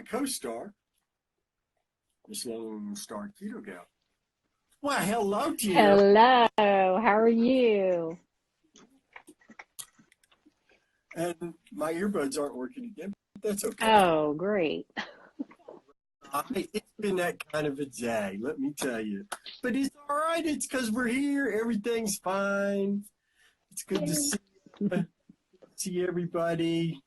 co-star, Miss Lone Star Keto Gal. Well, hello to you. Hello, how are you? And my earbuds aren't working again, but that's okay. Oh, great. It's been that kind of a day, let me tell you. But it's all right. It's because we're here. Everything's fine. It's good to see everybody.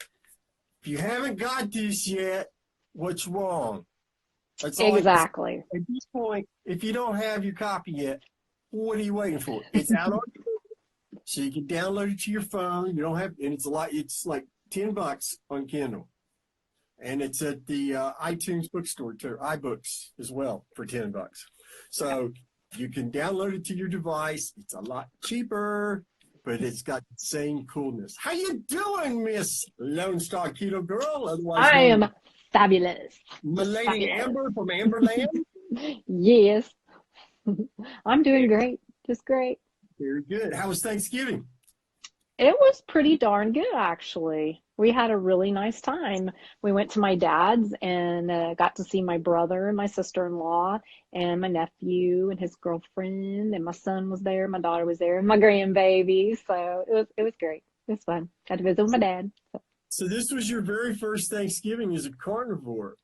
If you haven't got this yet, what's wrong? That's all Exactly. at this point, if you don't have your copy yet, what are you waiting for? It's out on so you can download it to your phone. You don't have, and it's like $10 on Kindle. And it's at the iTunes bookstore too, iBooks as well for $10. So you can download it to your device. It's a lot cheaper, but it's got the same coolness. How you doing, Miss Lone Star Keto Girl? Otherwise I am fabulous. Milady Amber from Amberland? Yes. I'm doing great. Just great. Very good. How was Thanksgiving? It was pretty darn good, actually. We had a really nice time. We went to my dad's and got to see my brother and my sister-in-law and my nephew and his girlfriend, and my son was there, my daughter was there, and my grandbaby. So it was great. It was fun. Got to visit with my dad. So this was your very first Thanksgiving as a carnivore.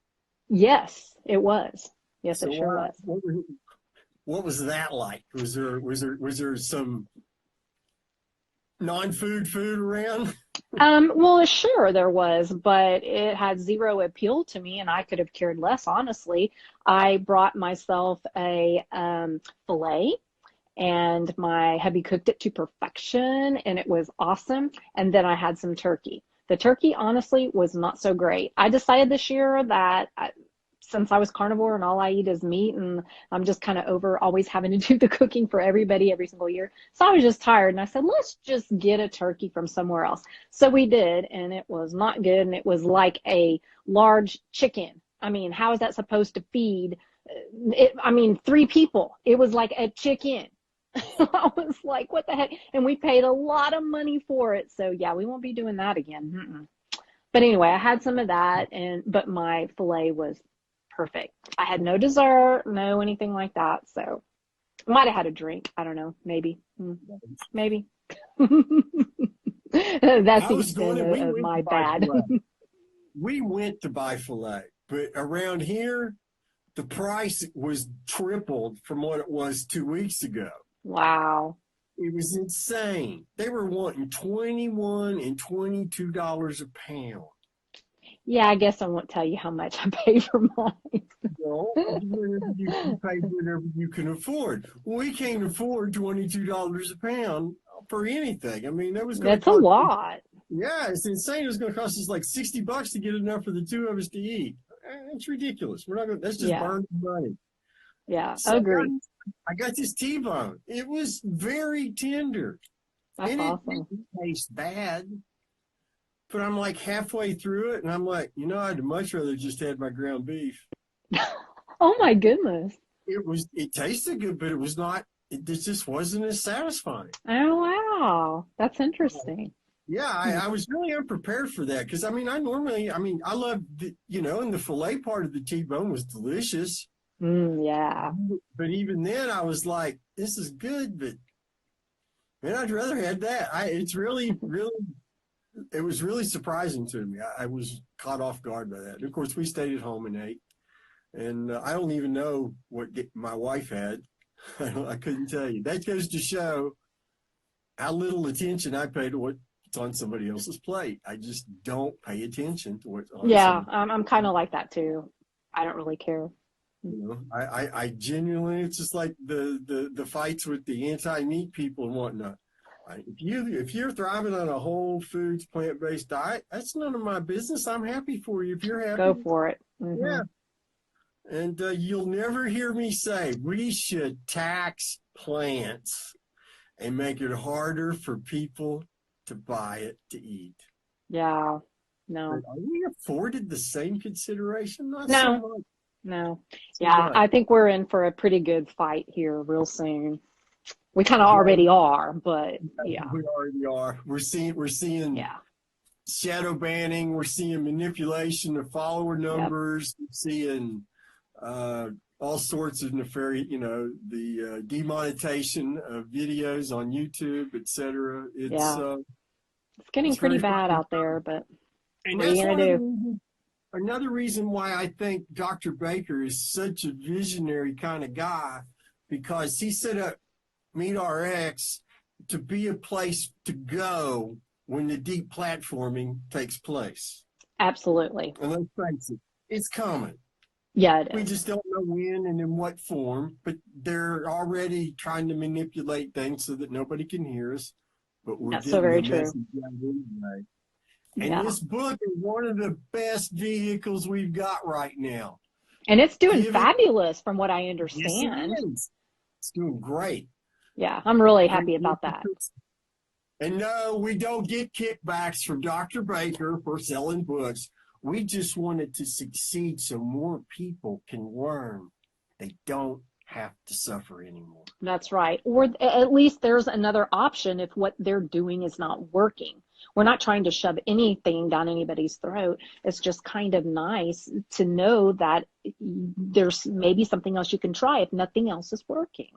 Yes, it was. Yes, So it sure was. What was that like? Was there some non-food food around? Well, sure there was, but it had zero appeal to me, and I could have cared less, honestly. I brought myself a filet, and my hubby cooked it to perfection, and it was awesome. And then I had some turkey. The turkey, honestly, was not so great. I decided this year that since I was carnivore and all I eat is meat, and I'm just kind of over always having to do the cooking for everybody every single year. So I was just tired, and I said, let's just get a turkey from somewhere else. So we did, and it was not good, and it was like a large chicken. I mean, how is that supposed to feed? 3 people. It was like a chicken. I was like, what the heck? And we paid a lot of money for it. So yeah, we won't be doing that again. But anyway, I had some of that, but my filet was perfect. I had no dessert, no anything like that. So I might have had a drink. I don't know. Maybe. Maybe. That's the extent of my bad. We went to buy filet, but around here, the price was tripled from what it was 2 weeks ago. Wow. It was insane. They were wanting $21 and $22 a pound. Yeah, I guess I won't tell you how much I paid for mine. No, you pay whatever you can afford. We can't afford $22 a pound for anything. I mean, That's a lot. Yeah, it's insane. It was going to cost us like $60 to get enough for the two of us to eat. It's ridiculous. We're not going. That's just burning money. Yeah, so agree. I got this T-bone. It was very tender. That's awesome. It didn't taste bad. But I'm like halfway through it, and I'm like, I'd much rather just had my ground beef. Oh my goodness. It tasted good, but it just wasn't as satisfying. Oh, wow. That's interesting. Yeah, I was really unprepared for that because, I love, and the filet part of the T-bone was delicious. Yeah. But even then, I was like, this is good, but, man, I'd rather had that. It's really, really, it was really surprising to me. I was caught off guard by that. And of course, we stayed at home and ate. And I don't even know what my wife had. I couldn't tell you. That goes to show how little attention I pay to what's on somebody else's plate. I just don't pay attention to what's on. Yeah, I'm kind of like that too. I don't really care. I genuinely, it's just like the fights with the anti-meat people and whatnot. If you're thriving on a whole foods plant-based diet, that's none of my business. I'm happy for you if you're happy. Go for it. Yeah. And you'll never hear me say we should tax plants and make it harder for people to buy it to eat. Yeah. No. Are we afforded the same consideration? Not no. So much. No. Yeah, I think we're in for a pretty good fight here real soon. We kind of already are, but yeah. We already are. We're seeing yeah. shadow banning. We're seeing manipulation of follower numbers. We're seeing all sorts of nefarious, the demonetization of videos on YouTube, etc. It's getting it's pretty very bad frightening. out there, but And what are you that's going to do? another reason why I think Dr. Baker is such a visionary kind of guy, because he set up MeetRx to be a place to go when the deep platforming takes place. Absolutely. And let's face it, it's coming. Yeah, it We is. just don't know when and in what form, but they're already trying to manipulate things so that nobody can hear us, but we're That's so getting very the true. message out anyway. And Yeah. this book is one of the best vehicles we've got right now. And it's doing Give it, fabulous from what I yes, it understand. is. It's doing great. Yeah, I'm really Great. happy about that. And no, we don't get kickbacks from Dr. Baker for selling books. We just want it to succeed so more people can learn. They don't have to suffer anymore. That's right. Or at least there's another option if what they're doing is not working. We're not trying to shove anything down anybody's throat. It's just kind of nice to know that there's maybe something else you can try if nothing else is working.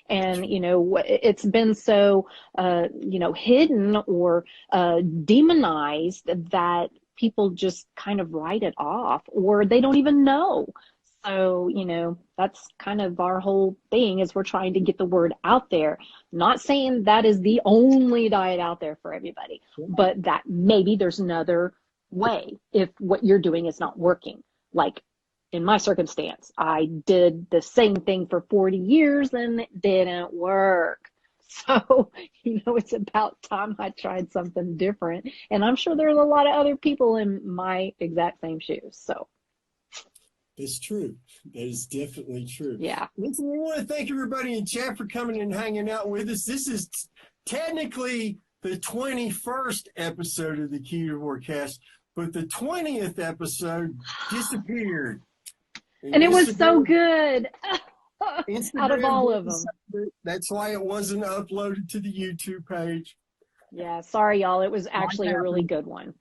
And, it's been so, hidden or demonized that people just kind of write it off, or they don't even know. So, that's kind of our whole thing, is we're trying to get the word out there. Not saying that is the only diet out there for everybody, but that maybe there's another way if what you're doing is not working. Like in my circumstance, I did the same thing for 40 years and it didn't work. So, it's about time I tried something different. And I'm sure there's a lot of other people in my exact same shoes. So. It's true. That is definitely true. Yeah. Listen, we want to thank everybody in chat for coming and hanging out with us. This is technically the 21st episode of the KetovoreKast, but the 20th episode disappeared. And it was so good. Out of all of them. That's why it wasn't uploaded to the YouTube page. Yeah, sorry, y'all. It was actually a really good one.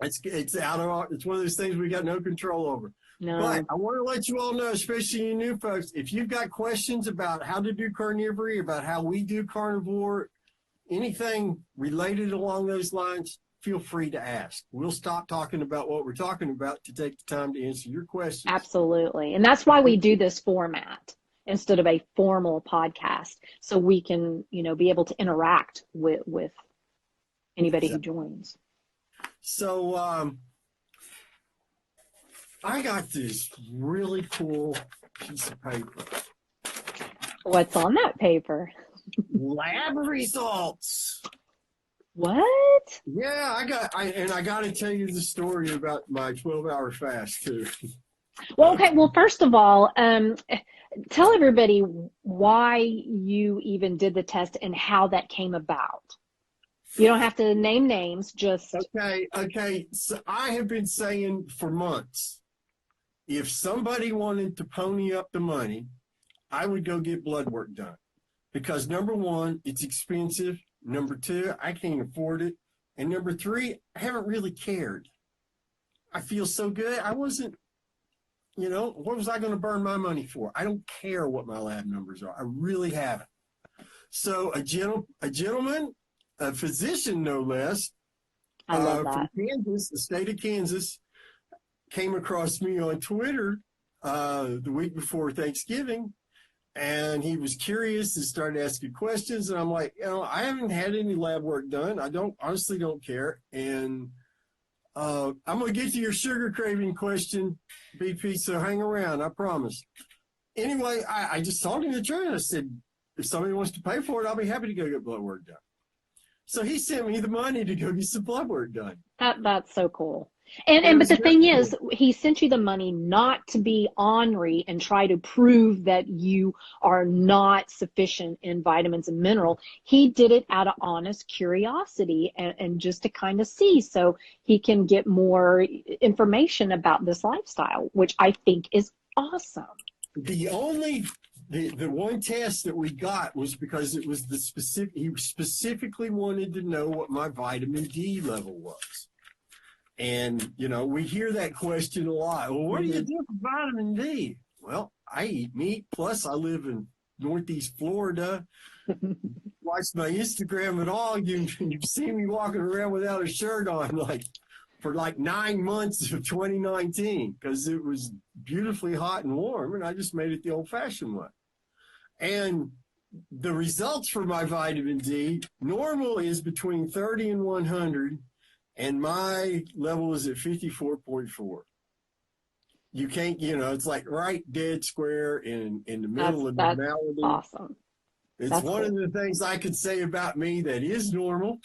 It's out of it's one of those things we got no control over. No. But I want to let you all know, especially you new folks, if you've got questions about how to do carnivory, about how we do carnivore, anything related along those lines, feel free to ask. We'll stop talking about what we're talking about to take the time to answer your questions. Absolutely. And that's why we do this format instead of a formal podcast, so we can, be able to interact with anybody who joins. So I got this really cool piece of paper. What's on that paper? Lab results. What? Yeah, I got to tell you the story about my 12-hour fast too. Well, okay. Well, first of all, tell everybody why you even did the test and how that came about. You don't have to name names, just... Okay. So I have been saying for months, if somebody wanted to pony up the money, I would go get blood work done. Because number one, it's expensive. Number two, I can't afford it. And number three, I haven't really cared. I feel so good. I wasn't, what was I going to burn my money for? I don't care what my lab numbers are. I really haven't. So a gentleman, a physician no less, I love that. from Kansas, the state of Kansas, came across me on Twitter the week before Thanksgiving, and he was curious and started asking questions. And I'm like, I haven't had any lab work done. I honestly don't care. And I'm going to get to your sugar craving question, BP, so hang around, I promise. Anyway, I just told him the truth. I said, if somebody wants to pay for it, I'll be happy to go get blood work done. So he sent me the money to go get some blood work done. That's so cool. But the thing is, he sent you the money not to be ornery and try to prove that you are not sufficient in vitamins and mineral. He did it out of honest curiosity and just to kind of see, so he can get more information about this lifestyle, which I think is awesome. The one test that we got was because it was he specifically wanted to know what my vitamin D level was. And, you know, we hear that question a lot. Well, what do you do for vitamin D? Well, I eat meat. Plus, I live in Northeast Florida. Watch my Instagram at all. You've seen me walking around without a shirt on, for 9 months of 2019, because it was beautifully hot and warm, and I just made it the old-fashioned way. And the results for my vitamin D, normal is between 30 and 100, and my level is at 54.4. You can't, it's like right dead square in the middle of normality. Awesome. It's That's one of the things I could say about me that is normal.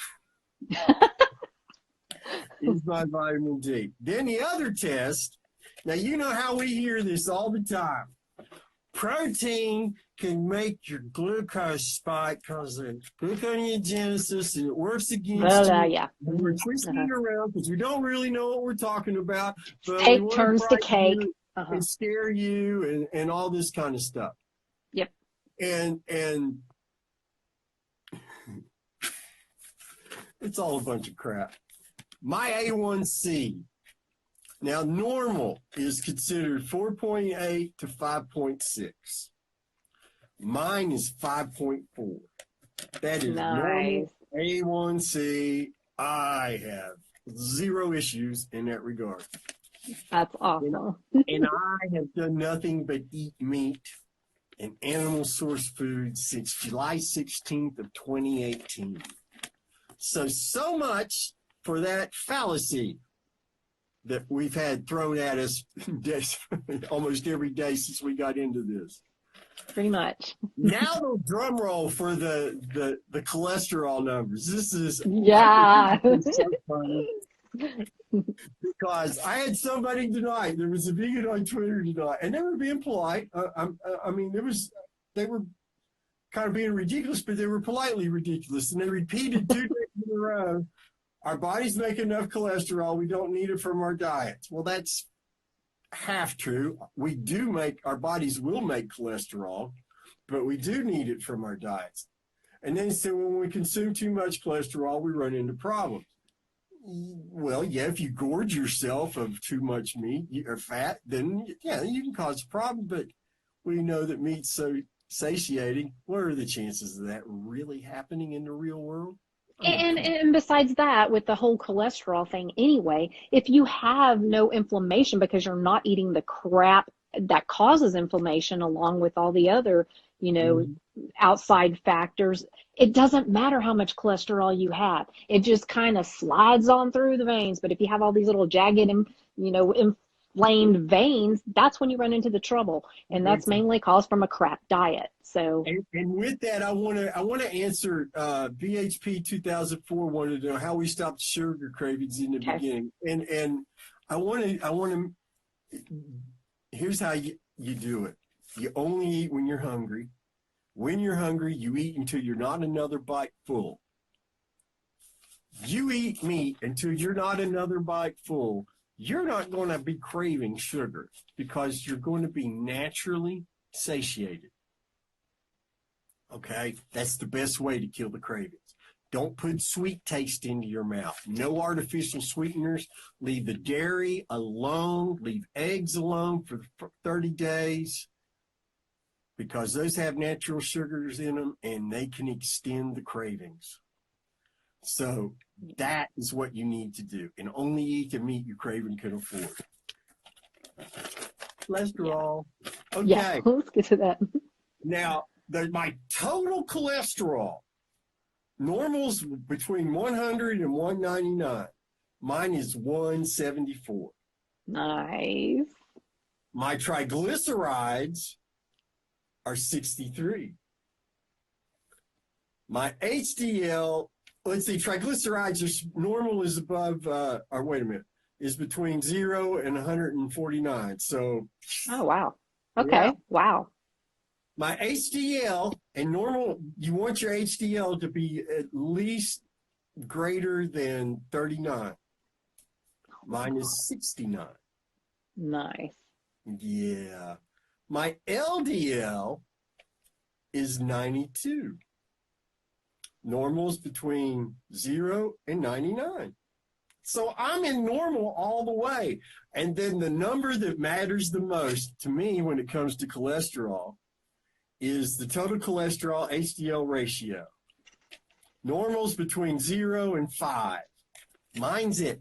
Is my vitamin D. Then the other test, now you know how we hear this all the time. Protein can make your glucose spike because of gluconeogenesis, and it works against you. Yeah. We're twisting it around because we don't really know what we're talking about. But Cake turns to cake. And scare you and all this kind of stuff. Yep. And it's all a bunch of crap. My A1C, now normal is considered 4.8 to 5.6. Mine is 5.4. That is normal A1C. I have zero issues in that regard. That's awesome. And I have done nothing but eat meat and animal source food since July 16th of 2018. So much for that fallacy that we've had thrown at us almost every day since we got into this. Pretty much. Now the drum roll for the cholesterol numbers. This is so funny. Because I had somebody tonight, there was a vegan on Twitter tonight, and they were being polite. They were kind of being ridiculous, but they were politely ridiculous. And they repeated 2 days in a row, our bodies make enough cholesterol, we don't need it from our diets. Well, that's half true. Our bodies will make cholesterol, but we do need it from our diets. And then so when we consume too much cholesterol, we run into problems. Well, yeah, if you gorge yourself of too much meat or fat, then yeah, you can cause a problem, but we know that meat's so satiating. What are the chances of that really happening in the real world? And besides that, with the whole cholesterol thing anyway, if you have no inflammation because you're not eating the crap that causes inflammation along with all the other, outside factors, it doesn't matter how much cholesterol you have. It just kind of slides on through the veins. But if you have all these little jagged, inflamed veins, that's when you run into the trouble. And that's mainly caused from a crap diet. So, and with that, I want to answer BHP 2004 wanted to know how we stopped sugar cravings in the beginning, and I want to. Here's how you do it. You only eat when you're hungry. When you're hungry, you eat until you're not another bite full. You eat meat until you're not another bite full. You're not going to be craving sugar because you're going to be naturally satiated. Okay? That's the best way to kill the cravings. Don't put sweet taste into your mouth. No artificial sweeteners. Leave the dairy alone. Leave eggs alone for 30 days because those have natural sugars in them and they can extend the cravings. So that is what you need to do, and only eat the meat your craving can afford. Cholesterol. Okay. Yeah, let's get to that. Now, my total cholesterol, normal's between 100 and 199. Mine is 174. Nice. My triglycerides are 63. My HDL, let's see, triglycerides are normal is above, is between 0 and 149. So. Oh, wow. Okay. Yeah. Wow. My HDL, and normal, you want your HDL to be at least greater than 39. Mine is 69. Nice. Yeah. My LDL is 92. Normal's between 0 and 99. So I'm in normal all the way. And then the number that matters the most to me when it comes to cholesterol is the total cholesterol HDL ratio. Normal's between 0 and 5. Mine's at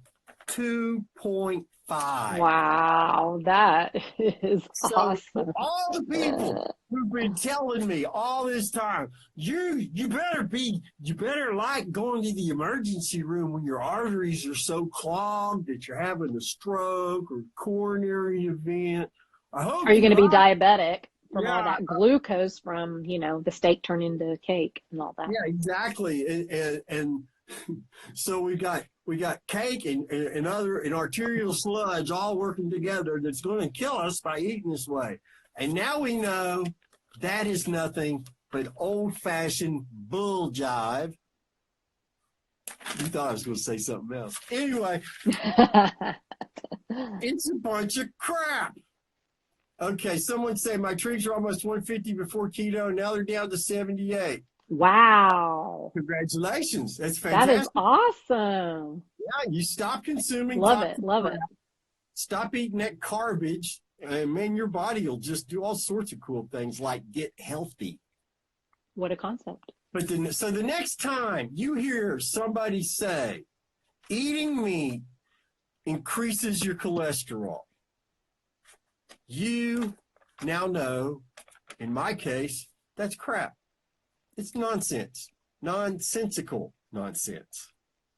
2.5. Wow, that is So awesome. all the people who've been telling me all this time, you better like going to the emergency room when your arteries are so clogged that you're having a stroke or coronary event. I hope Are you going to you're be right. diabetic from all Yeah, that glucose from, the steak turned into cake and all that? yeah, exactly. And so we got cake and arterial sludge all working together that's going to kill us by eating this way. And now we know that is nothing but old-fashioned bull jive. You thought I was going to say something else. Anyway, it's a bunch of crap. Okay, someone say my trees are almost 150 before keto. Now they're down to 78. Wow. Congratulations. That's That is fantastic. awesome. Yeah, you stop consuming Love toxic it. Love crap, it. stop eating that garbage, and man, your body will just do all sorts of cool things like get healthy. What a concept. But then, so the next time you hear somebody say eating meat increases your cholesterol, you now know, in my case, that's crap. It's nonsense. Nonsensical nonsense.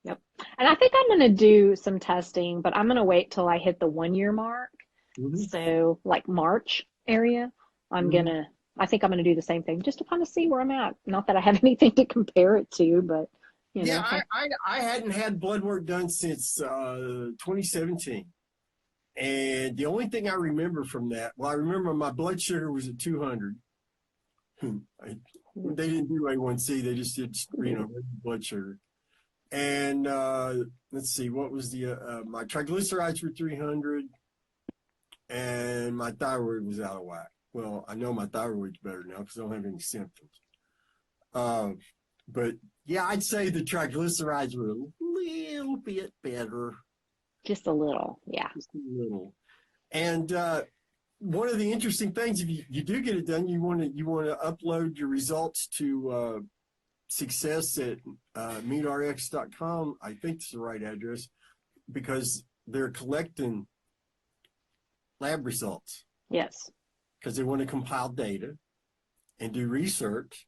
Yep. And I think I'm going to do some testing, but I'm going to wait till I hit the 1 year mark. Mm-hmm. So like March area, I think I'm going to do the same thing just to kind of see where I'm at. Not that I have anything to compare it to, but I hadn't had blood work done since 2017. And the only thing I remember from that, I remember my blood sugar was at 200. They didn't do A1C, they just did, blood sugar. And let's see, what was my triglycerides were 300, and my thyroid was out of whack. Well, I know my thyroid's better now because I don't have any symptoms. But yeah, I'd say the triglycerides were a little bit better. just a little. Yeah. Just a little. And one of the interesting things, if you do get it done, you want to upload your results to success at meatrx.com. I think it's the right address because they're collecting lab results. Yes. Because they want to compile data and do research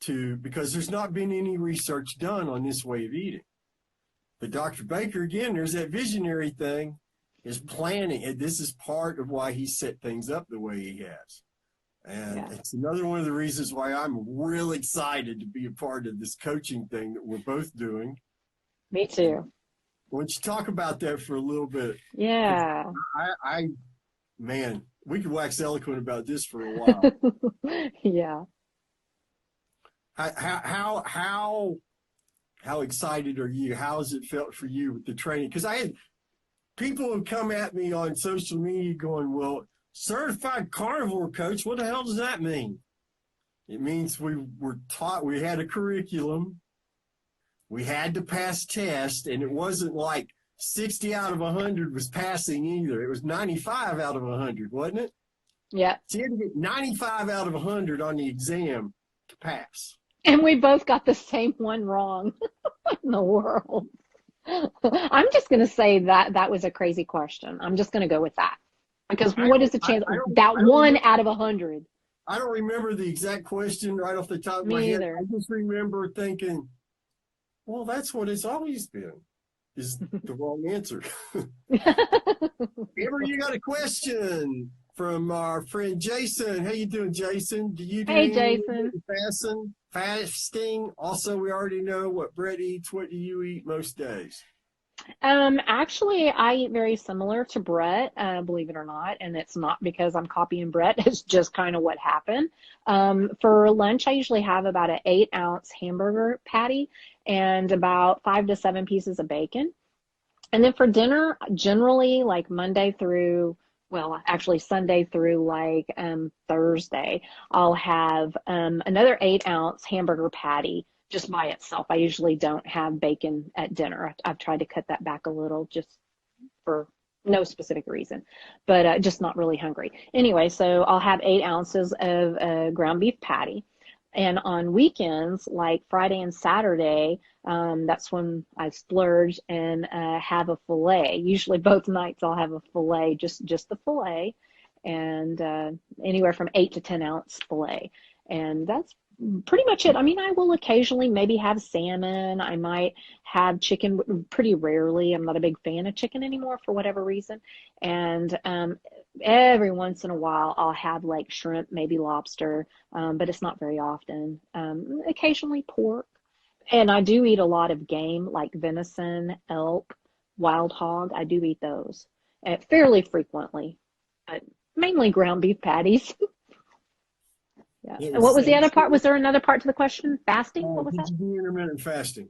because there's not been any research done on this way of eating. But Dr. Baker, again, there's that visionary thing, is planning. And this is part of why he set things up the way he has. And it's another one of the reasons why I'm real excited to be a part of this coaching thing that we're both doing. Me too. Why don't you talk about that for a little bit? Yeah. Man, we could wax eloquent about this for a while. Yeah. How excited are you? How has it felt for you with the training? Because I had people who come at me on social media going, well, certified carnivore coach, what the hell does that mean? It means we were taught, we had a curriculum, we had to pass tests, and it wasn't like 60 out of 100 was passing either. It was 95 out of 100, wasn't it? Yeah. So you had to get 95 out of 100 on the exam to pass. And we both got the same one wrong. In the world. I'm just going to say that was a crazy question. I'm just going to go with that. Because what is the chance that one out of 100? I don't remember the exact question right off the top of my head. I just remember thinking, well, that's what it's always been, is the wrong answer. Amber, you got a question from our friend Jason. How you doing, Jason? Do you do Jason. Fasting? Also, we already know what Brett eats. What do you eat most days? Actually, I eat very similar to Brett, believe it or not, and it's not because I'm copying Brett. It's just kind of what happened. For lunch, I usually have about an 8-ounce hamburger patty and about 5 to 7 pieces of bacon. And then for dinner, generally like Sunday through like Thursday, I'll have another 8-ounce hamburger patty just by itself. I usually don't have bacon at dinner. I've tried to cut that back a little just for no specific reason, but just not really hungry. Anyway, so I'll have 8 ounces of ground beef patty. And on weekends, like Friday and Saturday, that's when I splurge and have a filet. Usually both nights I'll have a filet, just the filet, and anywhere from 8 to 10 ounce filet. And that's pretty much it. I mean, I will occasionally maybe have salmon. I might have chicken pretty rarely. I'm not a big fan of chicken anymore for whatever reason. And every once in a while, I'll have like shrimp, maybe lobster, but it's not very often. Occasionally pork. And I do eat a lot of game like venison, elk, wild hog. I do eat those fairly frequently, but mainly ground beef patties. Yeah. And what was the other part? Was there another part to the question? Fasting? What was that? Did you do intermittent fasting?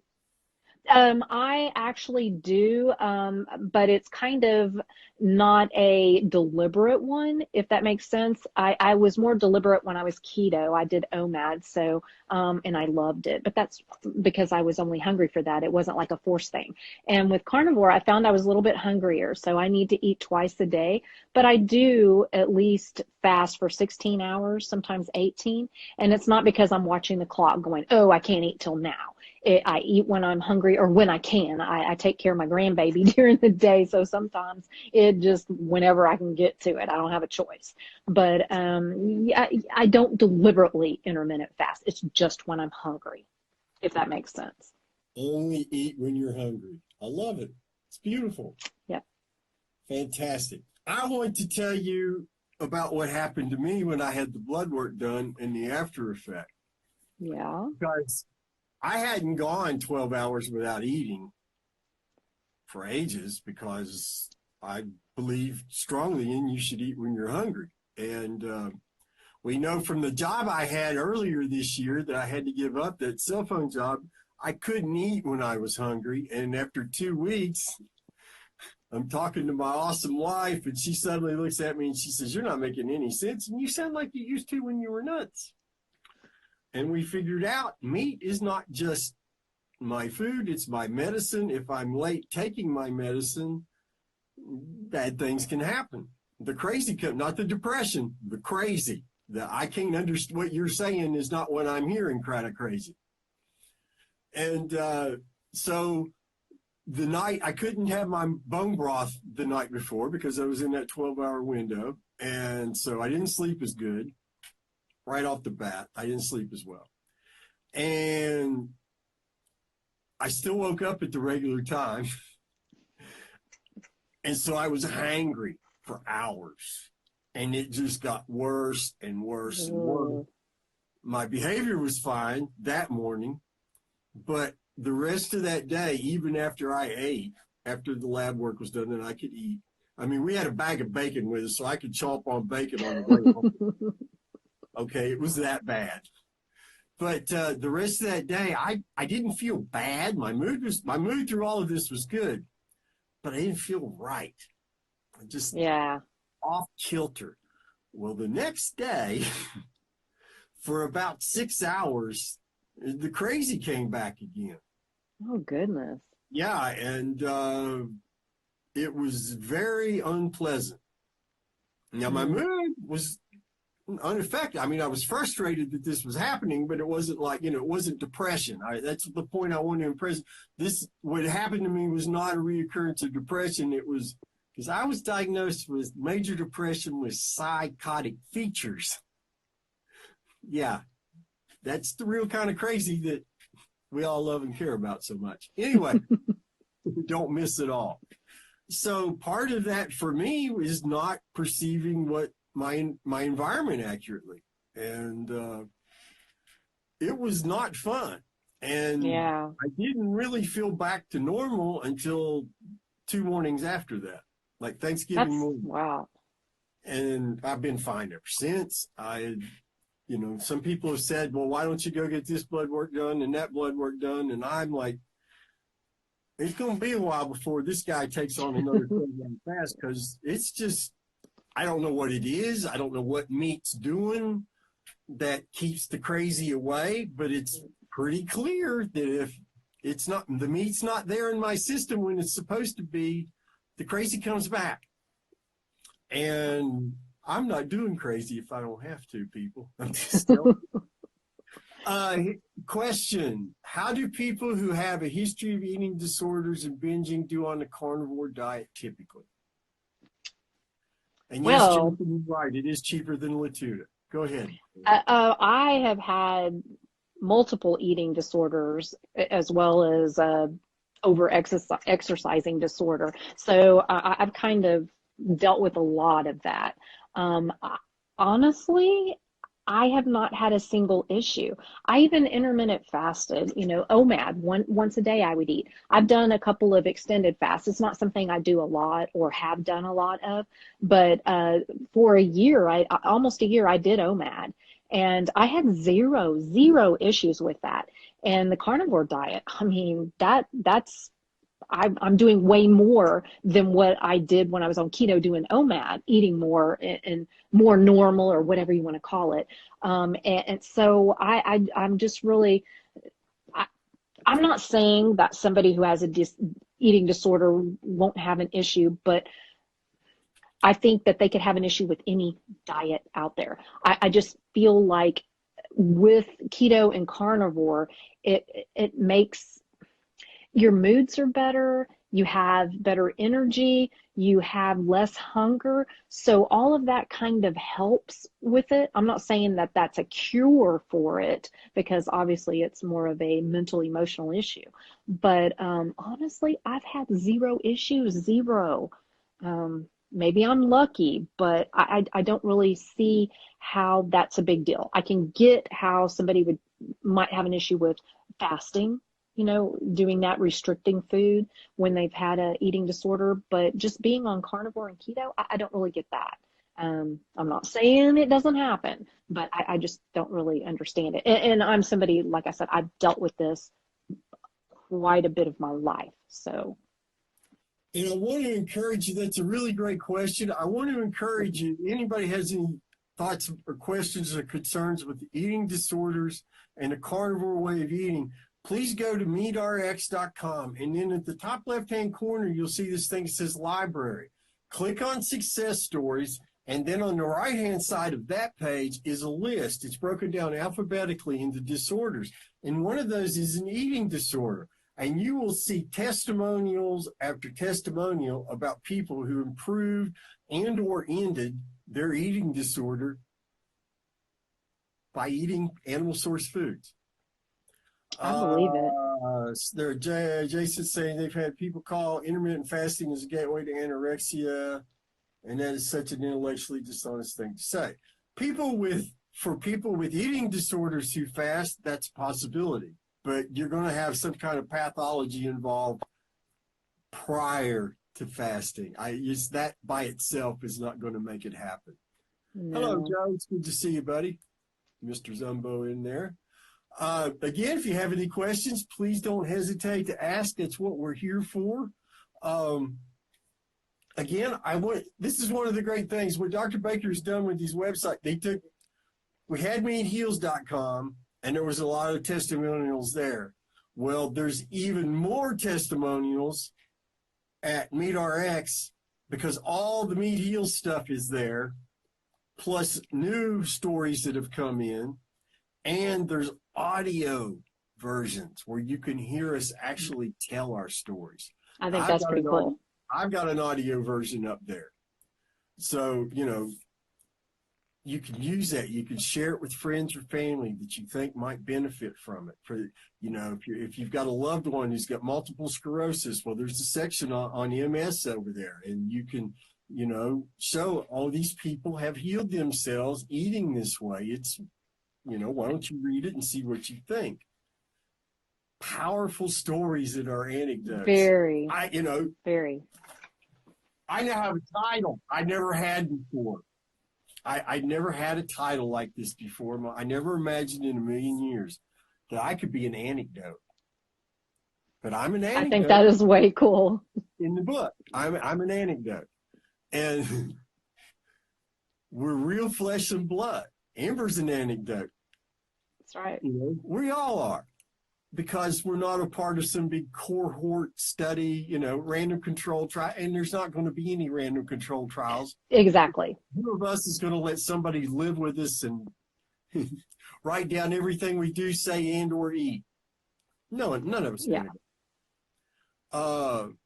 I actually do, but it's kind of not a deliberate one, if that makes sense. I was more deliberate when I was keto. I did OMAD, so, and I loved it, but that's because I was only hungry for that. It wasn't like a forced thing. And with carnivore, I found I was a little bit hungrier, so I need to eat twice a day, but I do at least fast for 16 hours, sometimes 18. And it's not because I'm watching the clock going, oh, I can't eat till now. I eat when I'm hungry or when I can. I take care of my grandbaby during the day, so sometimes it just whenever I can get to it. I don't have a choice. But yeah, I don't deliberately intermittent fast. It's just when I'm hungry, if that makes sense. Only eat when you're hungry. I love it. It's beautiful. Yeah. Fantastic. I want to tell you about what happened to me when I had the blood work done and the after effect. Yeah. Because I hadn't gone 12 hours without eating for ages because I believe strongly in you should eat when you're hungry. And we know from the job I had earlier this year that I had to give up, that cell phone job, I couldn't eat when I was hungry. And after 2 weeks, I'm talking to my awesome wife, and she suddenly looks at me and she says, "You're not making any sense, and you sound like you used to when you were nuts." And we figured out meat is not just my food, it's my medicine. If I'm late taking my medicine, bad things can happen. The crazy, not the depression, the crazy. The I can't understand what you're saying is not what I'm hearing kind of crazy. And so the night, I couldn't have my bone broth the night before because I was in that 12-hour window. And so I didn't sleep as good. Right off the bat, I didn't sleep as well. And I still woke up at the regular time. And so I was hangry for hours. And it just got worse and worse and worse. My behavior was fine that morning, but the rest of that day, even after I ate, after the lab work was done and I could eat, I mean, we had a bag of bacon with us, so I could chomp on bacon on the way home. Okay, it was that bad. But the rest of that day, I didn't feel bad. My mood through all of this was good, but I didn't feel right. I just off kilter. Well, the next day, for about 6 hours, the crazy came back again. Oh, goodness. Yeah, and it was very unpleasant. Now, my mood was unaffected. I mean, I was frustrated that this was happening, but it wasn't like, it wasn't depression. That's the point I want to impress. What happened to me was not a reoccurrence of depression. It was because I was diagnosed with major depression with psychotic features. Yeah, that's the real kind of crazy that we all love and care about so much. Anyway, don't miss it all. So part of that for me is not perceiving what my environment accurately, and it was not fun. And I didn't really feel back to normal until 2 mornings after that, like Thanksgiving morning. Wow. And I've been fine ever since. Some people have said, well, why don't you go get this blood work done and that blood work done? And I'm like, it's going to be a while before this guy takes on another 12-hour fast, because it's just, I don't know what it is. I don't know what meat's doing that keeps the crazy away, but it's pretty clear that if it's not, the meat's not there in my system when it's supposed to be, the crazy comes back. And I'm not doing crazy if I don't have to, people. I'm just telling you. Question: how do people who have a history of eating disorders and binging do on the carnivore diet typically? And yes, Well, Jonathan, you're right. It is cheaper than Latuda. Go ahead. I have had multiple eating disorders as well as over exercising disorder. So I've kind of dealt with a lot of that. Honestly, I have not had a single issue. I even intermittent fasted, OMAD, once a day I would eat. I've done a couple of extended fasts. It's not something I do a lot or have done a lot of, but for a year, almost a year, I did OMAD. And I had zero issues with that. And the carnivore diet, I mean, I'm doing way more than what I did when I was on keto doing OMAD, eating more and more normal or whatever you want to call it. And so I'm just really, I'm not saying that somebody who has a eating disorder won't have an issue, but I think that they could have an issue with any diet out there. I just feel like with keto and carnivore, it makes your moods are better, you have better energy, you have less hunger. So all of that kind of helps with it. I'm not saying that that's a cure for it because obviously it's more of a mental emotional issue. But honestly, I've had zero issues, zero. Maybe I'm lucky, but I don't really see how that's a big deal. I can get how somebody might have an issue with fasting, doing that, restricting food when they've had a eating disorder, but just being on carnivore and keto, I don't really get that. I'm not saying it doesn't happen, but I just don't really understand it. And I'm somebody, like I said, I've dealt with this quite a bit of my life. So. And I want to encourage you, that's a really great question. I want to encourage you, anybody has any thoughts or questions or concerns with eating disorders and a carnivore way of eating, please go to meatrx.com. And then at the top left-hand corner, you'll see this thing that says library. Click on success stories. And then on the right-hand side of that page is a list. It's broken down alphabetically into disorders. And one of those is an eating disorder. And you will see testimonials after testimonial about people who improved and or ended their eating disorder by eating animal source foods. I believe it. Jason's saying they've had people call intermittent fasting as a gateway to anorexia, and that is such an intellectually dishonest thing to say. For people with eating disorders who fast, that's a possibility, but you're going to have some kind of pathology involved prior to fasting. That by itself is not going to make it happen. No. Hello, Joe. It's good to see you, buddy. Mr. Zumbo in there. Again, if you have any questions, please don't hesitate to ask. That's what we're here for. Again, this is one of the great things. What Dr. Baker's done with these websites, we had meatheals.com, and there was a lot of testimonials there. Well, there's even more testimonials at MeatRx because all the Meat Heals stuff is there, plus new stories that have come in, and there's audio versions where you can hear us actually tell our stories. I think that's pretty cool. I've got an audio version up there. So, you can use that. You can share it with friends or family that you think might benefit from it. If you've got a loved one who's got multiple sclerosis, well, there's a section on MS over there, and you can, show all these people have healed themselves eating this way. It's, why don't you read it and see what you think? Powerful stories that are anecdotes. Very. Very. I now have a title I never had before. I never had a title like this before. I never imagined in a million years that I could be an anecdote. But I'm an anecdote. I think that is way cool. In the book, I'm an anecdote. And we're real flesh and blood. Amber's an anecdote. That's right. We all are. because we're not a part of some big cohort study, random control trial, and there's not going to be any random control trials. Exactly. Who of us is going to let somebody live with us and write down everything we do, say, and or eat? No, none of us Yeah. do.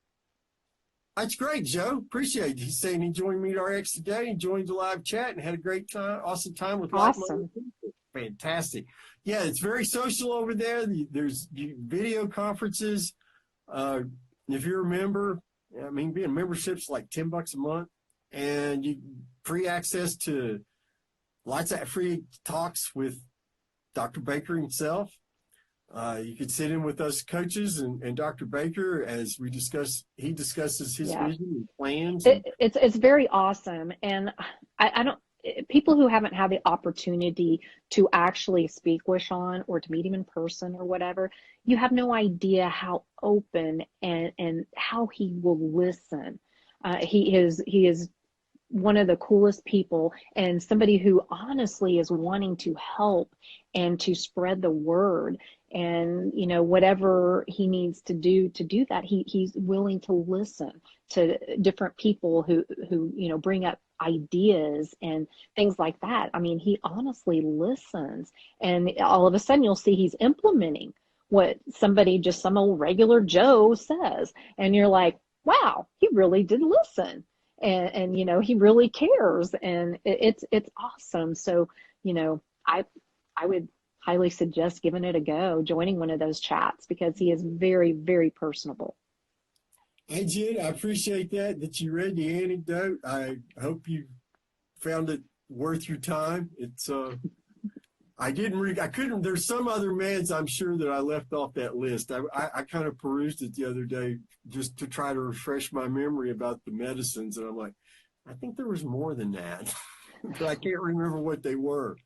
That's great, Joe. Appreciate it. He's saying he joined Meet RX today. He joined the live chat and had a great time, awesome time with Awesome. people. Fantastic. Yeah, it's very social over there. There's video conferences. If you're a member, being a membership's like $10 a month, and you free access to lots of free talks with Dr. Baker himself. You could sit in with us coaches and Dr. Baker as he discusses his vision and plans. It's very awesome. And I don't, people who haven't had the opportunity to actually speak with Sean or to meet him in person or whatever, you have no idea how open and how he will listen. He is one of the coolest people, and somebody who honestly is wanting to help and to spread the word. And whatever he needs to do that, he's willing to listen to different people who bring up ideas and things like that. I mean, he honestly listens, and all of a sudden you'll see he's implementing what some old regular Joe says, and you're like, wow, he really did listen. And he really cares, and it's awesome. So I would highly suggest giving it a go, joining one of those chats, because he is very, very personable. I did. I appreciate that you read the anecdote. I hope you found it worth your time. It's I couldn't. There's some other meds I'm sure that I left off that list. I kind of perused it the other day just to try to refresh my memory about the medicines, and I'm like, I think there was more than that, but I can't remember what they were.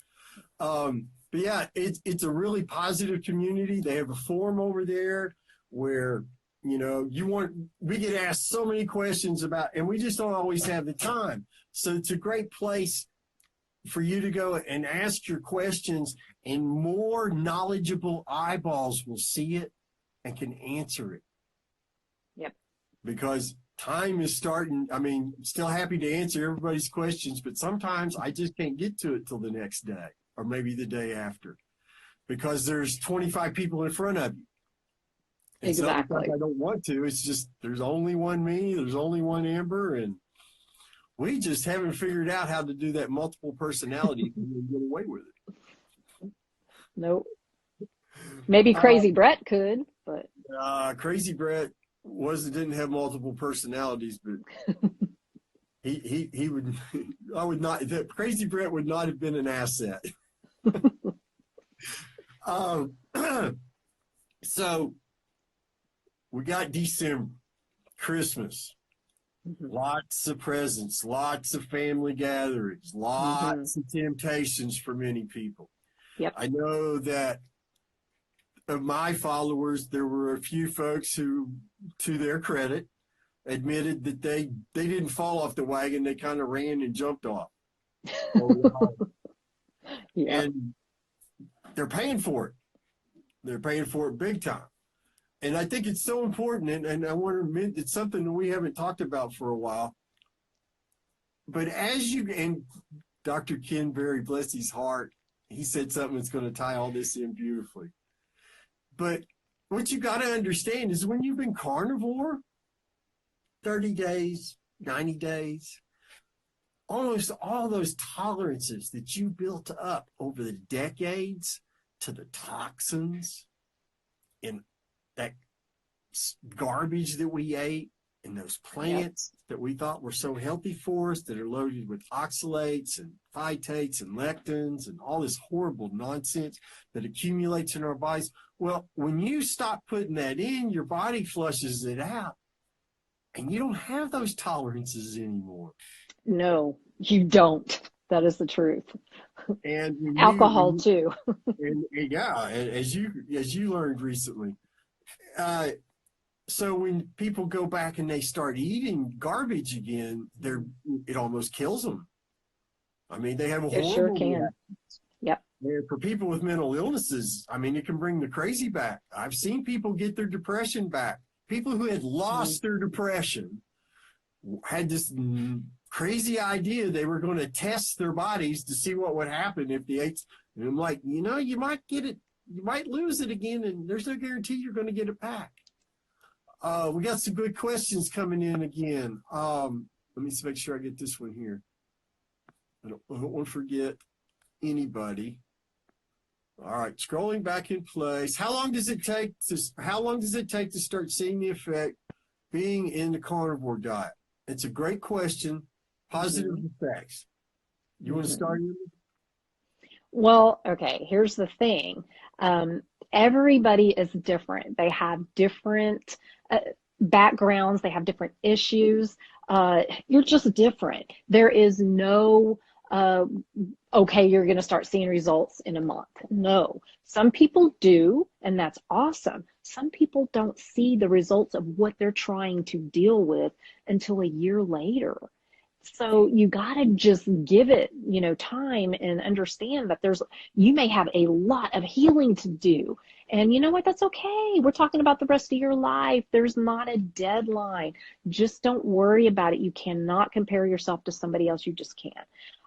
But yeah, it's a really positive community. They have a forum over there where we get asked so many questions about, and we just don't always have the time. So it's a great place for you to go and ask your questions, and more knowledgeable eyeballs will see it and can answer it. Yep. Because time is starting. Still happy to answer everybody's questions, but sometimes I just can't get to it till the next day or maybe the day after, because there's 25 people in front of you. It's not because I don't want to. It's just there's only one me, there's only one Amber, and we just haven't figured out how to do that multiple personality and get away with it. Nope. Maybe Crazy Brett could, but Crazy Brett didn't have multiple personalities, but he would. I would not. That Crazy Brett would not have been an asset. So we got December, Christmas. Lots of presents, lots of family gatherings, lots of temptations for many people. Yep. I know that of my followers, there were a few folks who, to their credit, admitted that they didn't fall off the wagon. They kind of ran and jumped off. Yeah. And they're paying for it. They're paying for it big time. And I think it's so important, and I want to admit it's something that we haven't talked about for a while. But and Dr. Ken Berry, bless his heart, he said something that's going to tie all this in beautifully. But what you got to understand is when you've been carnivore 30 days, 90 days, almost all those tolerances that you built up over the decades to the toxins and that garbage that we ate and those plants that we thought were so healthy for us that are loaded with oxalates and phytates and lectins and all this horrible nonsense that accumulates in our bodies. Well, when you stop putting that in, your body flushes it out and you don't have those tolerances anymore. No, you don't. That is the truth. And alcohol too. And as you learned recently. So when people go back and they start eating garbage again, it almost kills them. They have a horrible It sure can. reaction. Yep. And for people with mental illnesses, I mean, it can bring the crazy back. I've seen people get their depression back. People who had lost their depression had this crazy idea they were going to test their bodies to see what would happen if they ate. And I'm like, you know, you might get it, you might lose it again, and there's no guarantee you're going to get it back. We got some good questions coming in again. Let me make sure I get this one here. I don't want to forget anybody. All right, scrolling back in place. How long does it take to start seeing the effect being in the carnivore diet? It's a great question. Positive effects. You want to start? Well, okay, here's the thing. Everybody is different. They have different backgrounds, they have different issues. You're just different. There is no, okay, you're going to start seeing results in a month. No, some people do, and that's awesome. Some people don't see the results of what they're trying to deal with until a year later. So you got to just give it, time, and understand that you may have a lot of healing to do. And you know what? That's okay. We're talking about the rest of your life. There's not a deadline. Just don't worry about it. You cannot compare yourself to somebody else. You just can't.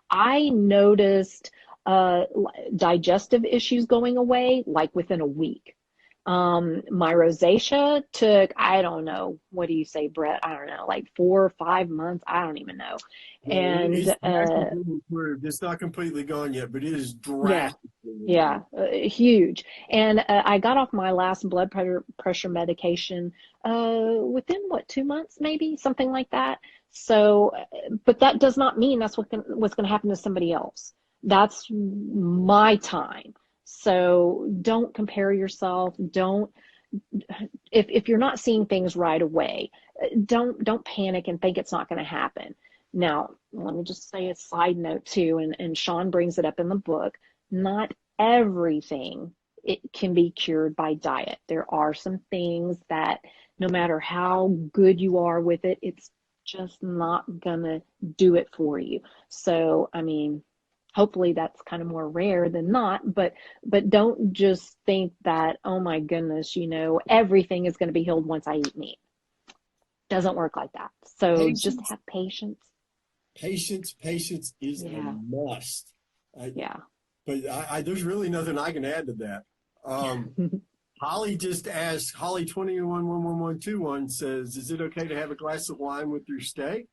I noticed digestive issues going away like within a week. My rosacea took, I don't know, what do you say, Brett? I don't know, like 4 or 5 months. I don't even know. And it's not completely gone yet, but it is drastic. Yeah, huge. And I got off my last blood pressure medication within 2 months, maybe something like that. So, but that does not mean that's what's going to happen to somebody else. That's my time. So don't compare yourself. If you're not seeing things right away, don't panic and think it's not going to happen. Now, let me just say a side note too, and Sean brings it up in the book. Not everything it can be cured by diet. There are some things that no matter how good you are with it, it's just not gonna do it for you. So, I mean, hopefully that's kind of more rare than not, but don't just think that, oh my goodness, everything is going to be healed once I eat meat. Doesn't work like that. So just have patience. Patience is a must. Yeah. But there's really nothing I can add to that. Holly just asked, Holly 211121 says, is it okay to have a glass of wine with your steak?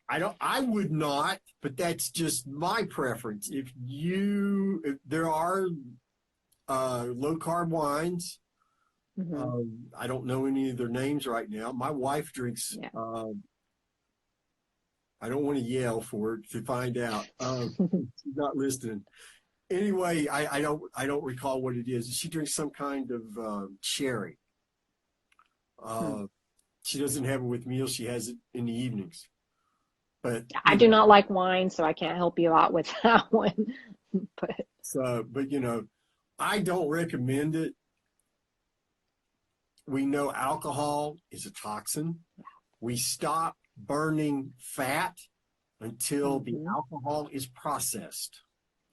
I would not, but that's just my preference. If there are low carb wines, I don't know any of their names right now. My wife drinks, I don't want to yell for it to find out. She's not listening. Anyway, I don't recall what it is. She drinks some kind of sherry. She doesn't have it with meals. She has it in the evenings. But I do not like wine, so I can't help you out with that one. But I don't recommend it. We know alcohol is a toxin. We stop burning fat until the alcohol is processed.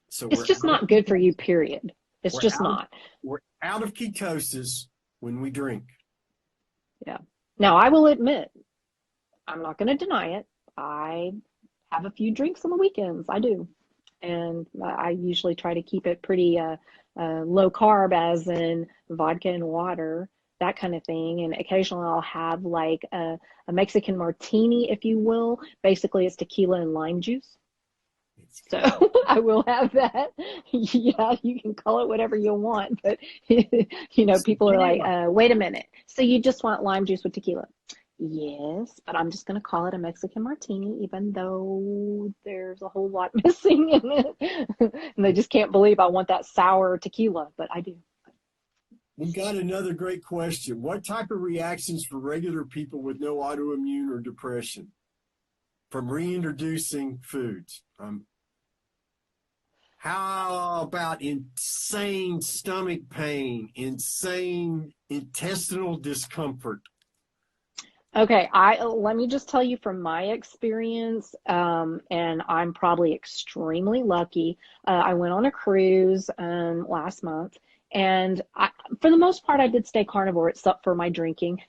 So it's just not good for you, period. It's just not. We're out of ketosis when we drink. Yeah. Now, I will admit, I'm not going to deny it. I have a few drinks on the weekends. I do. And I usually try to keep it pretty low carb, as in vodka and water, that kind of thing. And occasionally I'll have like a Mexican martini, if you will. Basically, it's tequila and lime juice. So I will have that. Yeah, you can call it whatever you want. But, people are like, wait a minute. So you just want lime juice with tequila? Yes, but I'm just going to call it a Mexican martini, even though there's a whole lot missing in it. And they just can't believe I want that sour tequila, but I do. We've got another great question. What type of reactions for regular people with no autoimmune or depression from reintroducing foods? How about insane stomach pain, insane intestinal discomfort? Okay, let me just tell you from my experience, and I'm probably extremely lucky. I went on a cruise last month, and for the most part, I did stay carnivore, except for my drinking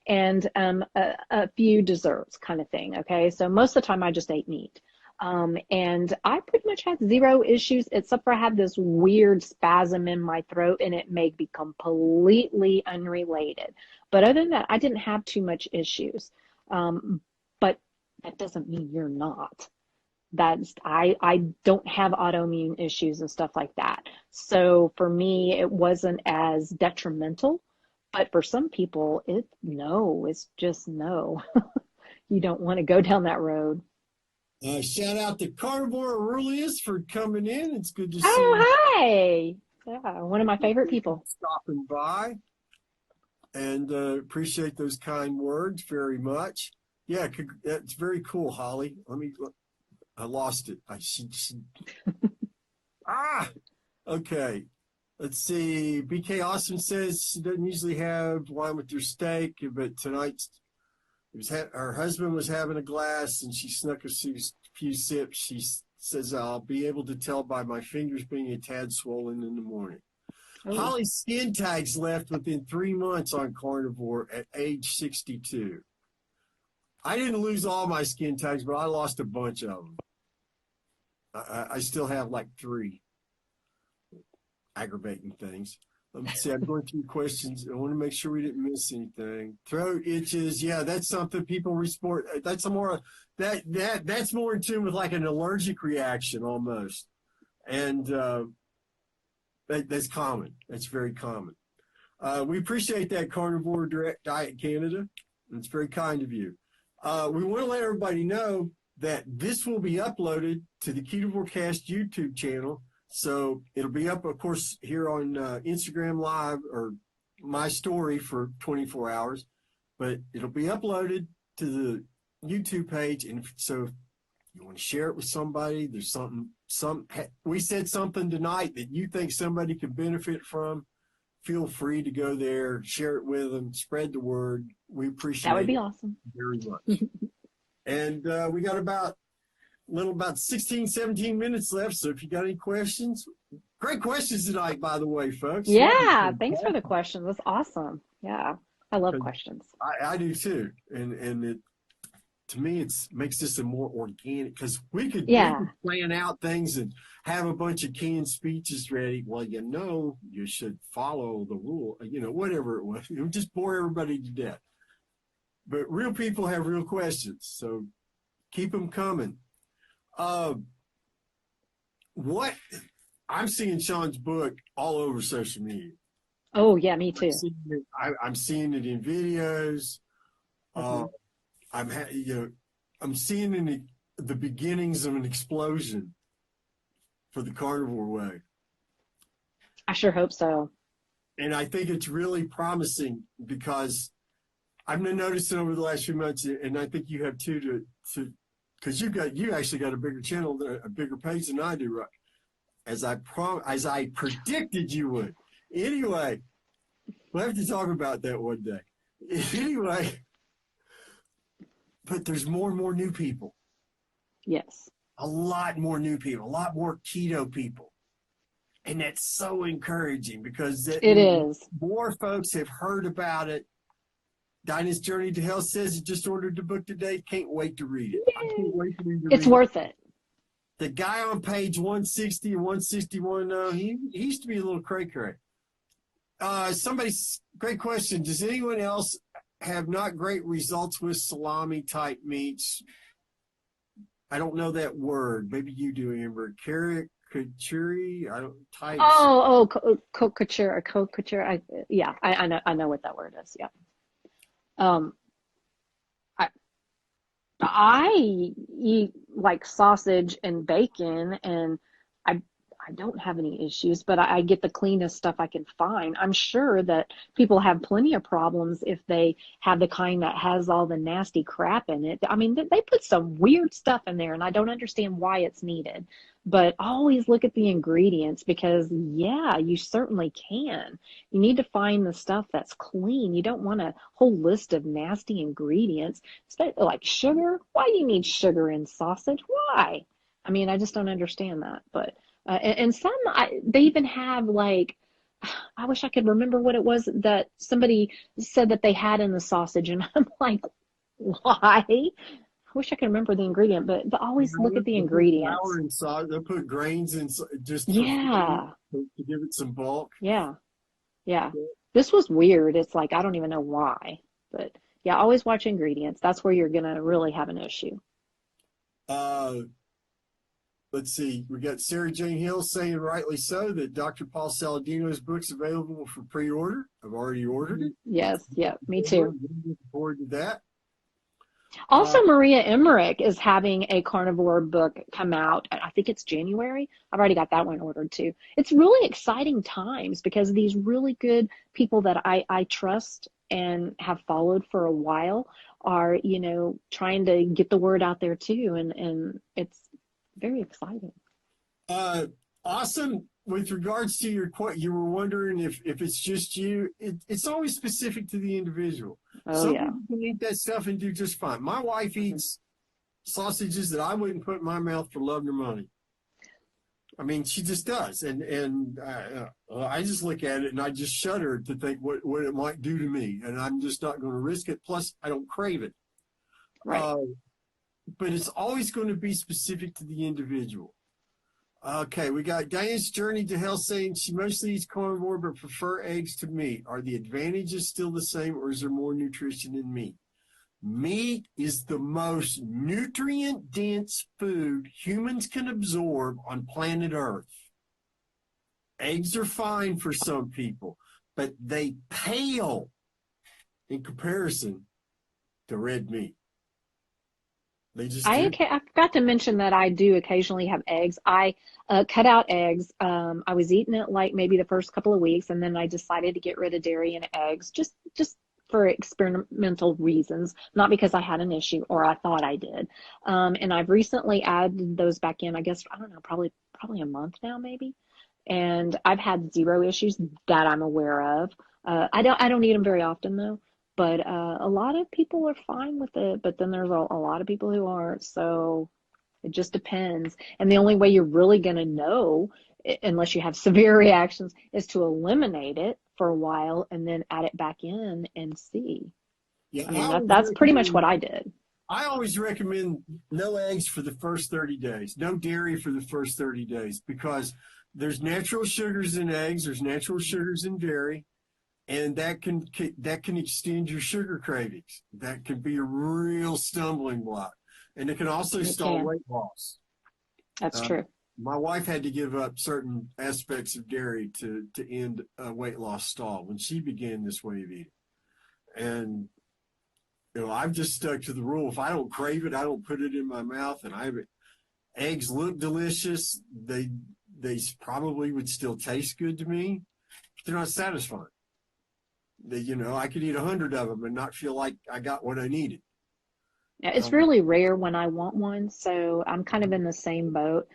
and a few desserts, kind of thing. Okay, so most of the time, I just ate meat. And I pretty much had zero issues, except for I had this weird spasm in my throat, and it may be completely unrelated. But other than that, I didn't have too much issues. But that doesn't mean you're not. I don't have autoimmune issues and stuff like that. So for me, it wasn't as detrimental. But for some people, it's just no. You don't want to go down that road. Shout out to Carnivore Aurelius for coming in. It's good to see you Oh, hi. Yeah, one of my favorite people. stopping by, and appreciate those kind words very much. Yeah, that's very cool, Holly. I lost it. Okay. Let's see. BK Austin says she doesn't usually have wine with her steak, but tonight her husband was having a glass and she snuck a few sips. She says, I'll be able to tell by my fingers being a tad swollen in the morning. Oh, Holly's skin tags left within 3 months on carnivore at age 62. I didn't lose all my skin tags, but I lost a bunch of them. I still have like 3 aggravating things. Let me see. I'm going through questions. I want to make sure we didn't miss anything. Throat itches. Yeah, that's something people report. That's that's more in tune with like an allergic reaction almost, and that's common. That's very common. We appreciate that, Carnivore Direct Diet Canada. It's very kind of you. We want to let everybody know that this will be uploaded to the KetovoreKast YouTube channel. So it'll be up, of course, here on Instagram Live or my story for 24 hours, but it'll be uploaded to the YouTube page. And so if you want to share it with somebody, there's we said something tonight that you think somebody could benefit from, feel free to go there, share it with them, spread the word. We appreciate that would be it awesome. very much. And we got about 16, 17 minutes left. So if you got any questions, great questions tonight, by the way, folks. Yeah, thanks for the questions. That's awesome. Yeah, I love questions. I do too. And it, to me, makes this a more organic, because we could plan out things and have a bunch of canned speeches ready. Well, you should follow the rule, whatever it was. It would just bore everybody to death. But real people have real questions, so keep them coming. What I'm seeing Sean's book all over social media. Oh yeah, me too. I'm seeing it in videos. I'm seeing in the beginnings of an explosion for the carnivore way. I sure hope so. And I think it's really promising, because I've been noticing over the last few months, and I think you have too, because you actually got a bigger channel, a bigger page than I do, right? As I predicted you would. Anyway, we'll have to talk about that one day. Anyway, but there's more and more new people. Yes. A lot more new people, a lot more keto people. And that's so encouraging, because it is. More folks have heard about it. Dinah's Journey to Health says it just ordered the book today. Can't wait to read it. I can't wait to read it. It's worth it. The guy on page 160 and 161, he used to be a little cray-cray. Great question. Does anyone else have not great results with salami-type meats? I don't know that word. Maybe you do, Amber. Caricature? Types. Couture. I know what that word is. Yeah. I eat like sausage and bacon, and I don't have any issues, but I get the cleanest stuff I can find. I'm sure that people have plenty of problems if they have the kind that has all the nasty crap in it. I mean, they put some weird stuff in there, and I don't understand why it's needed. But always look at the ingredients because, yeah, you certainly can. You need to find the stuff that's clean. You don't want a whole list of nasty ingredients, like sugar. Why do you need sugar in sausage? Why? I mean, I just don't understand that. But and some they even have like I wish I could remember what it was that somebody said that they had in the sausage, and I'm like, why? I wish I could remember the ingredient, but always look at the They put flour ingredients. inside. They put grains in just for flavor, Yeah, to give it some bulk. yeah, yeah. This was weird. It's like I don't even know why, but yeah, always watch ingredients. That's where you're gonna really have an issue. Uh, let's see. We got Sarah Jane Hill saying, rightly so, that Dr. Paul Saladino's book's available for pre-order. I've already ordered it. Yes, yeah, me too. Looking forward to that. Also, Maria Emmerich is having a carnivore book come out. I think it's January. I've already got that one ordered too. It's really exciting times because these really good people that I trust and have followed for a while are, trying to get the word out there too. And it's very exciting. Uh, awesome. With regards to your question, you were wondering if it's just you. It's always specific to the individual. Oh, Some yeah. people can eat that stuff and do just fine. My wife eats sausages that I wouldn't put in my mouth for love nor money. I mean, she just does, and I just look at it and I just shudder to think what it might do to me, and I'm just not going to risk it. Plus, I don't crave it. Right. But it's always going to be specific to the individual. Okay, we got Diane's Journey to Health saying she mostly eats carnivore but prefer eggs to meat. Are the advantages still the same, or is there more nutrition in meat? Meat is the most nutrient-dense food humans can absorb on planet Earth. Eggs are fine for some people, but they pale in comparison to red meat. They just do. I forgot to mention that I do occasionally have eggs. I cut out eggs. I was eating it like maybe the first couple of weeks, and then I decided to get rid of dairy and eggs just for experimental reasons, not because I had an issue or I thought I did. And I've recently added those back in. I guess I don't know, probably a month now, maybe. And I've had zero issues that I'm aware of. I don't eat them very often though. But a lot of people are fine with it, but then there's a lot of people who aren't. So it just depends. And the only way you're really going to know, unless you have severe reactions, is to eliminate it for a while and then add it back in and see. Yeah, I mean, that's pretty much what I did. I always recommend no eggs for the first 30 days, no dairy for the first 30 days, because there's natural sugars in eggs, there's natural sugars in dairy. And that can extend your sugar cravings. That can be a real stumbling block. And it can also stall weight loss. That's true. My wife had to give up certain aspects of dairy to end a weight loss stall when she began this way of eating. And I've just stuck to the rule. If I don't crave it, I don't put it in my mouth. And eggs look delicious. They probably would still taste good to me, but they're not satisfying. I could eat 100 of them and not feel like I got what I needed. Yeah, it's really rare when I want one, so I'm kind of in the same boat.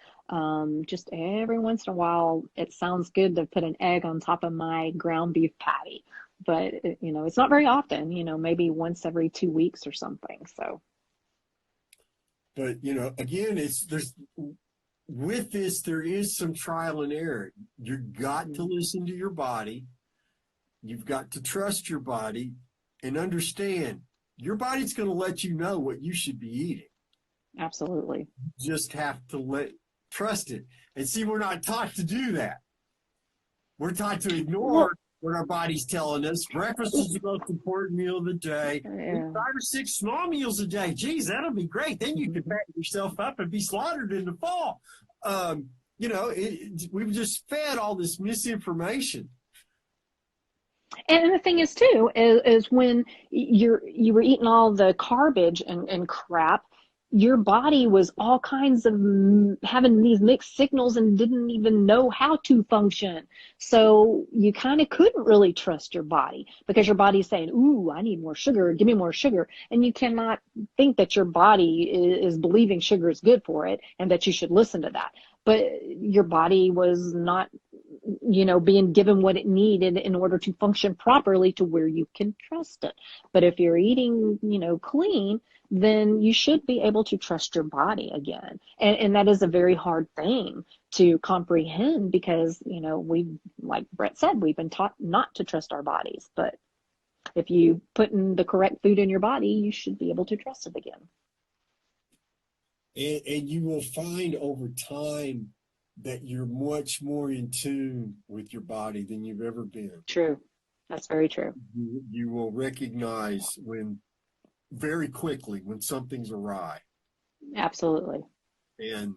Just every once in a while, it sounds good to put an egg on top of my ground beef patty, but it's not very often. Maybe once every 2 weeks or something. So, but again, with this, there is some trial and error. You've got to listen to your body. You've got to trust your body and understand your body's going to let you know what you should be eating. Absolutely. You just have to trust it. And see, we're not taught to do that. We're taught to ignore what our body's telling us. Breakfast is the most important meal of the day. Yeah. 5 or 6 small meals a day. Geez, that'll be great. Then you can pack yourself up and be slaughtered in the fall. We've just fed all this misinformation. And the thing is too, is when you were eating all the garbage and crap, your body was all kinds of having these mixed signals and didn't even know how to function. So you kind of couldn't really trust your body because your body's saying, ooh, I need more sugar, give me more sugar. And you cannot think that your body is believing sugar is good for it and that you should listen to that. but your body was not, being given what it needed in order to function properly to where you can trust it. But if you're eating, clean, then you should be able to trust your body again. And that is a very hard thing to comprehend because, like Brett said, we've been taught not to trust our bodies. But if you put in the correct food in your body, you should be able to trust it again. And you will find over time that you're much more in tune with your body than you've ever been. True. That's very true. You will recognize very quickly when something's awry. Absolutely. And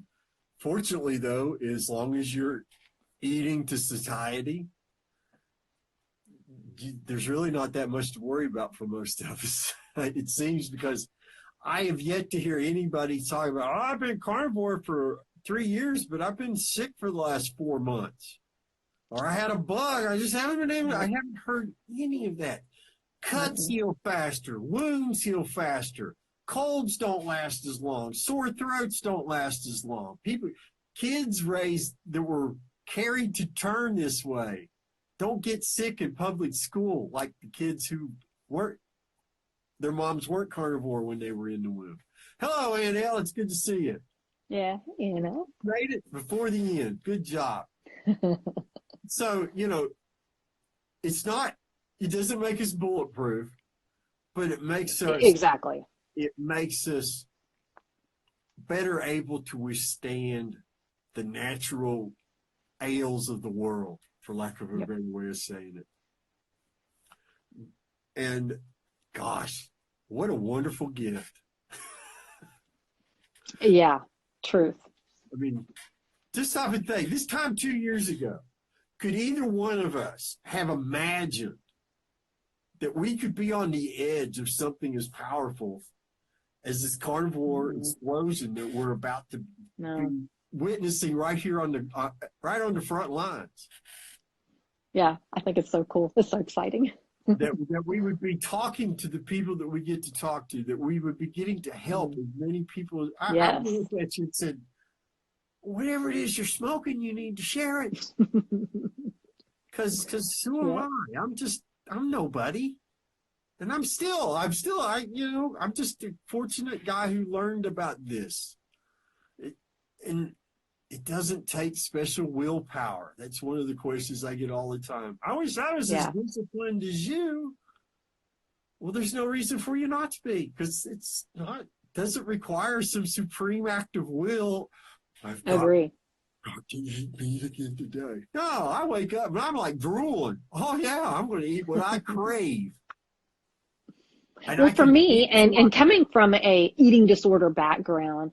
fortunately, though, as long as you're eating to satiety, there's really not that much to worry about for most of us. It seems, because I have yet to hear anybody talk about, I've been carnivore for 3 years, but I've been sick for the last 4 months. Or I had a bug. I just haven't I haven't heard any of that. Cuts heal faster. Wounds heal faster. Colds don't last as long. Sore throats don't last as long. Kids raised that were carried to term this way don't get sick in public school like the kids who their moms weren't carnivore when they were in the womb. Hello, Aunt Elle. It's good to see you. Yeah, Made it before the end. Good job. So, it doesn't make us bulletproof, but it makes us. Exactly. It makes us better able to withstand the natural ails of the world, for lack of a better way of saying it. And gosh, what a wonderful gift. Yeah, truth. I mean, just stop and think. This time 2 years ago, could either one of us have imagined that we could be on the edge of something as powerful as this carnivore explosion that we're about to be witnessing right here on the front lines? Yeah, I think it's so cool. It's so exciting. that we would be talking to the people that we get to talk to, that we would be getting to help as many people. I looked at you and said, whatever it is you're smoking, you need to share it. Because who am I? I'm nobody. And I'm just a fortunate guy who learned about this. And it doesn't take special willpower. That's one of the questions I get all the time. I wish I was as disciplined as you. Well, there's no reason for you not to be, because doesn't require some supreme act of will. I've got to eat meat again today. No, I wake up and I'm like drooling. Oh yeah, I'm going to eat what I crave. Well, for me, and coming from a eating disorder background,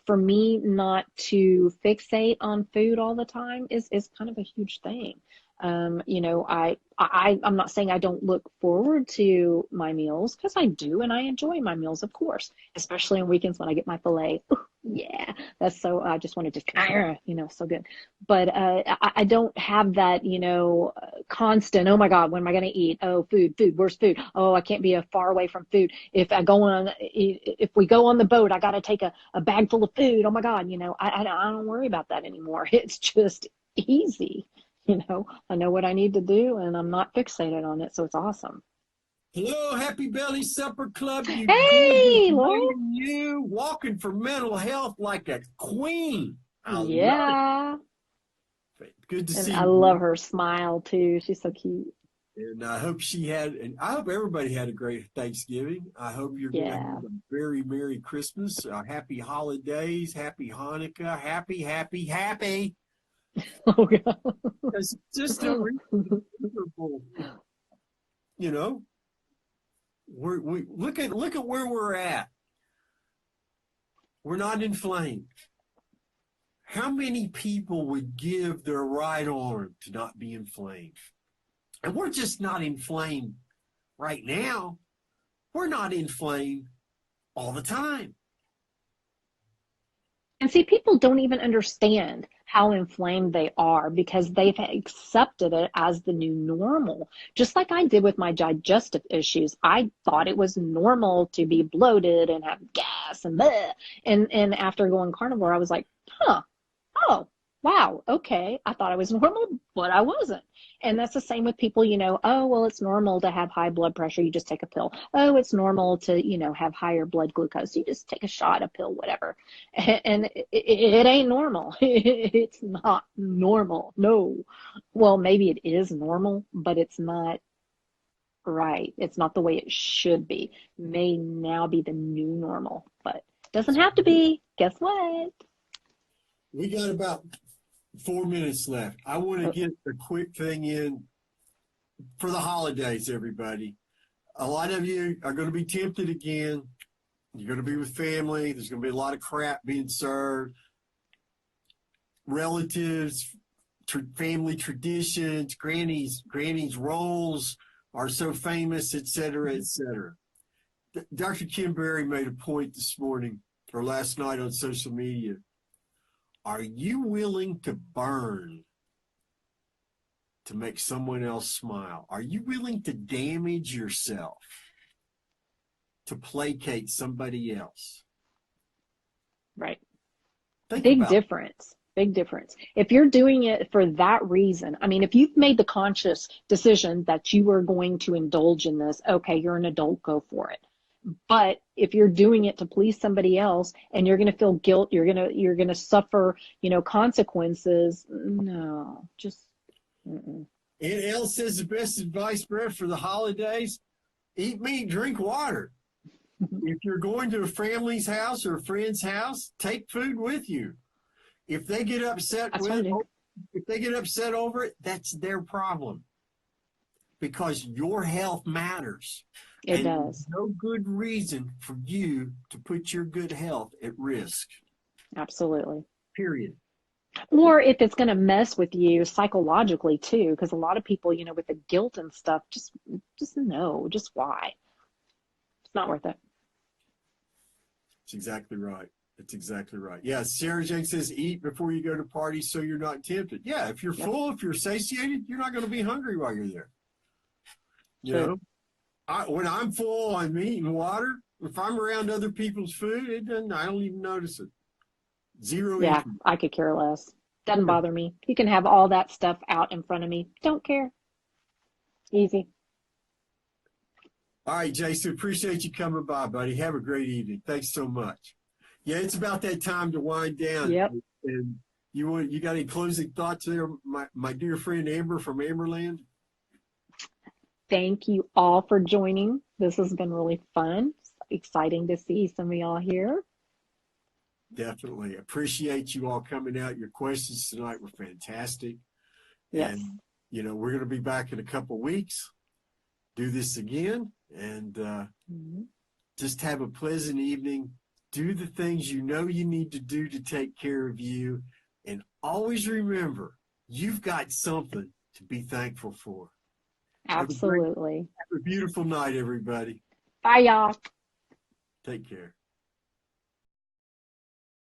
for me not to fixate on food all the time is kind of a huge thing. I'm not saying I don't look forward to my meals, because I do, and I enjoy my meals, of course, especially on weekends when I get my filet. Ooh, yeah, that's so, I just want to so good. But I don't have that, constant, oh my God, when am I going to eat? Oh, food, where's food? Oh, I can't be far away from food. If we go on the boat, I got to take a bag full of food. Oh my God, I don't worry about that anymore. It's just easy. I know what I need to do, and I'm not fixated on it, so it's awesome. Hello, Happy Belly Supper Club. Hey, Lloyd. You walking for mental health like a queen. Yeah. Good to see you. I love her smile too. She's so cute. And I hope I hope everybody had a great Thanksgiving. I hope you're going to have a very Merry Christmas, happy holidays, happy Hanukkah, happy. Oh God. Because it's just unbelievable. We look at where we're at. We're not inflamed. How many people would give their right arm to not be inflamed? And we're just not inflamed right now. We're not inflamed all the time. And see, people don't even understand how inflamed they are because they've accepted it as the new normal. Just like I did with my digestive issues. I thought it was normal to be bloated and have gas and bleh. And after going carnivore, I was like, oh, wow, okay, I thought I was normal, but I wasn't. And that's the same with people, oh, well, it's normal to have high blood pressure. You just take a pill. Oh, it's normal to, have higher blood glucose. You just take a shot, a pill, whatever. And it ain't normal. It's not normal. No. Well, maybe it is normal, but it's not right. It's not the way it should be. May now be the new normal, but doesn't have to be. Guess what? We got about 4 minutes left. I want to Oh, get a quick thing in for the holidays, everybody. A lot of you are going to be tempted again. You're going to be with family. There's going to be a lot of crap being served. Relatives, family traditions, granny's rolls are so famous, et cetera, et cetera. Dr. Kim Berry made a point this morning or last night on social media. Are you willing to burn to make someone else smile? Are you willing to damage yourself to placate somebody else? right. Think Big about it. difference. Big difference. If you're doing it for that reason, I mean, if you've made the conscious decision that you are going to indulge in this, okay, you're an adult, go for it. But if you're doing it to please somebody else and you're going to feel guilt, you're going to suffer, consequences. No, just mm-mm. And Elle says the best advice, Brett, for the holidays, eat meat, drink water. If you're going to a family's house or a friend's house, take food with you. If they get upset That's what I do. if they get upset over it, that's their problem. Because your health matters. It And there's does. no good reason for you to put your good health at risk. Absolutely. Period. Or if it's going to mess with you psychologically too, because a lot of people, with the guilt and stuff, just no, just why? It's not worth it. That's exactly right. That's exactly right. Yeah, Sarah Jane says eat before you go to parties so you're not tempted. Yeah, if you're Yep. full, if you're satiated, you're not going to be hungry while you're there. True. When I'm full on meat and water, if I'm around other people's food, I don't even notice it. Zero Yeah, interest. I could care less. Doesn't bother me. You can have all that stuff out in front of me. Don't care. Easy. All right, Jason, appreciate you coming by, buddy. Have a great evening. Thanks so much. Yeah, it's about that time to wind down. Yep. And you got any closing thoughts there, my dear friend Amber from Amberland? Thank you all for joining. This has been really fun. It's exciting to see some of y'all here. Definitely. Appreciate you all coming out. Your questions tonight were fantastic. Yes. And, we're going to be back in a couple weeks, do this again, and just have a pleasant evening. Do the things you know you need to do to take care of you. And always remember, you've got something to be thankful for. Absolutely. Have a beautiful night, everybody. Bye, y'all. Take care.